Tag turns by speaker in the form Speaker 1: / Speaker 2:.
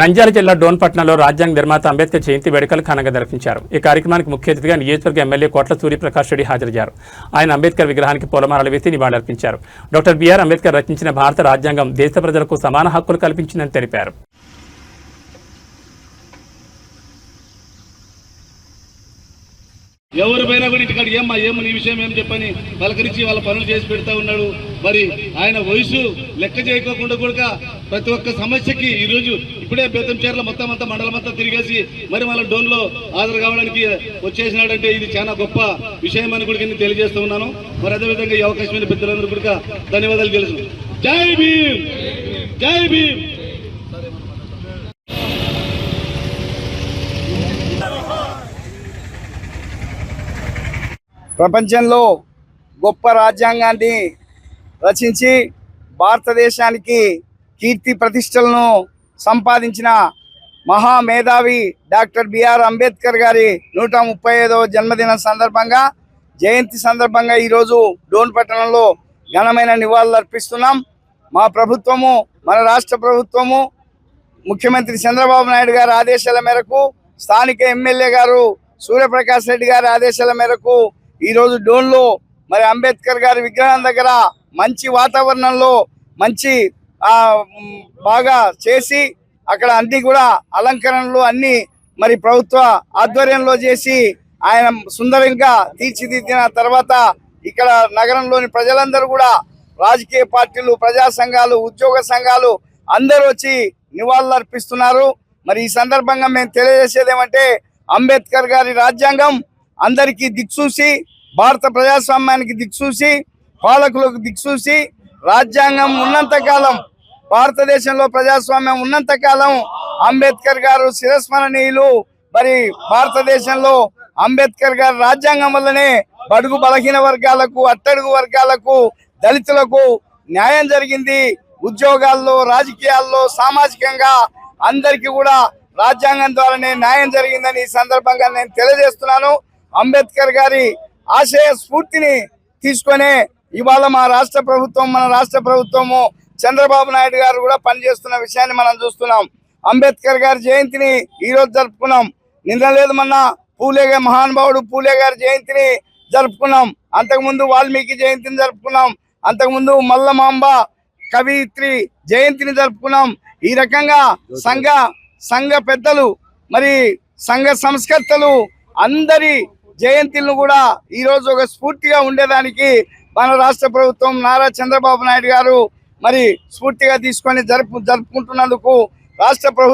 Speaker 1: నంద్యాల జిల్లా డోన్పట్నంలో రాజ్యాంగ నిర్మాత అంబేద్కర్ జయంతి వేడుకలు ఘనంగా నిర్వహించారు। ఈ కార్యక్రమానికి ముఖ్య అతిథిగా నియోజకవర్గ ఎమ్మెల్యే కోట్ల సూర్యప్రకాష్ రెడ్డి హాజరయ్యారు। ఆయన అంబేద్కర్ విగ్రహానికి పూలమాలలు వేసి నివాళులర్పించారు। డాక్టర్ బిఆర్ అంబేద్కర్ రచించిన భారత రాజ్యాంగం దేశ ప్రజలకు సమాన హక్కులు కల్పించిందని తెలిపారు।
Speaker 2: ఎవరిపైనా కూడా ఇంటికాడ ఏమ్మా నీ విషయం ఏం చెప్పని పలకరించి వాళ్ళ పనులు చేసి పెడతా ఉన్నాడు। మరి ఆయన వయసు లెక్క చేయకోకుండా కూడా ప్రతి ఒక్క సమస్యకి ఈరోజు ఇప్పుడే బేతంచేర్ల మొత్తం అంతా మండలం అంతా తిరిగేసి మరి వాళ్ళ డోన్లో హాజరు కావడానికి వచ్చేసినాడంటే ఇది చాలా గొప్ప విషయం అని కూడా నేను తెలియజేస్తూ ఉన్నాను। మరి అదేవిధంగా ఈ అవకాశమైన పెద్దలందరూ కూడా ధన్యవాదాలు తెలుసు। జై భీమ్, జై భీమ్।
Speaker 3: ప్రపంచంలో గొప్ప రాజ్యాంగాన్ని రచించి భారతదేశానికి కీర్తి ప్రతిష్టలను సంపాదించిన మహామేధావి డాక్టర్ బిఆర్ అంబేద్కర్ గారి 135వ జన్మదిన సందర్భంగా జయంతి సందర్భంగా ఈరోజు డోన్పట్నంలో ఘనమైన నివాళులు అర్పిస్తున్నాం। మా ప్రభుత్వము, మన రాష్ట్ర ప్రభుత్వము, ముఖ్యమంత్రి చంద్రబాబు నాయుడు గారి ఆదేశాల మేరకు, స్థానిక ఎమ్మెల్యే గారు సూర్యప్రకాష్ రెడ్డి గారి ఆదేశాల మేరకు ఈరోజు డోన్లో మరి అంబేద్కర్ గారి విగ్రహం దగ్గర మంచి వాతావరణంలో మంచి బాగా చేసి అక్కడ అన్ని కూడా అలంకరణలు అన్ని మరి ప్రభుత్వ ఆధ్వర్యంలో చేసి ఆయన సుందరంగా తీర్చిదిద్దిన తర్వాత ఇక్కడ నగరంలోని ప్రజలందరూ కూడా రాజకీయ పార్టీలు, ప్రజా సంఘాలు, ఉద్యోగ సంఘాలు అందరూ వచ్చి నివాళులు అర్పిస్తున్నారు। మరి ఈ సందర్భంగా మేము తెలియజేసేది ఏమంటే అంబేద్కర్ గారి రాజ్యాంగం అందరికీ దిక్సూసి, భారత ప్రజాస్వామ్యానికి దిక్సూసి, పాలకులకు దిక్సూసి, రాజ్యాంగం ఉన్నంతకాలం, భారతదేశంలో ప్రజాస్వామ్యం ఉన్నంతకాలం అంబేద్కర్ గారు చిరస్మరణీయులు। మరి భారతదేశంలో అంబేద్కర్ గారి రాజ్యాంగం వల్లనే బడుగు బలహీన వర్గాలకు, అట్టడుగు వర్గాలకు, దళితులకు న్యాయం జరిగింది। ఉద్యోగాల్లో, రాజకీయాల్లో, సామాజికంగా అందరికీ కూడా రాజ్యాంగం ద్వారానే న్యాయం జరిగిందని ఈ సందర్భంగా నేను తెలియజేస్తున్నాను। అంబేద్కర్ గారి ఆశయ స్ఫూర్తిని తీసుకునే ఇవాళ మా రాష్ట్ర ప్రభుత్వం, మన రాష్ట్ర ప్రభుత్వము, చంద్రబాబు నాయుడు గారు కూడా పనిచేస్తున్న విషయాన్ని మనం చూస్తున్నాం। అంబేద్కర్ గారి జయంతిని ఈరోజు జరుపుకున్నాం। నిన్న లేదు మొన్న మహానుభావుడు పూలే గారి జయంతిని జరుపుకున్నాం। అంతకుముందు వాల్మీకి జయంతిని జరుపుకున్నాం। అంతకుముందు మల్లమాంబ కవిత్రి జయంతిని జరుపుకున్నాం। ఈ రకంగా సంఘ పెద్దలు, మరి సంఘ సంస్కర్తలు అందరి జయంతిలను కూడా ఈరోజు ఒక స్ఫూర్తిగా ఉండేదానికి మన రాష్ట్ర ప్రభుత్వం, నారా చంద్రబాబు నాయుడు గారు మరి స్ఫూర్తిగా తీసుకొని జరుపుకుంటున్నందుకు రాష్ట్ర ప్రభుత్వం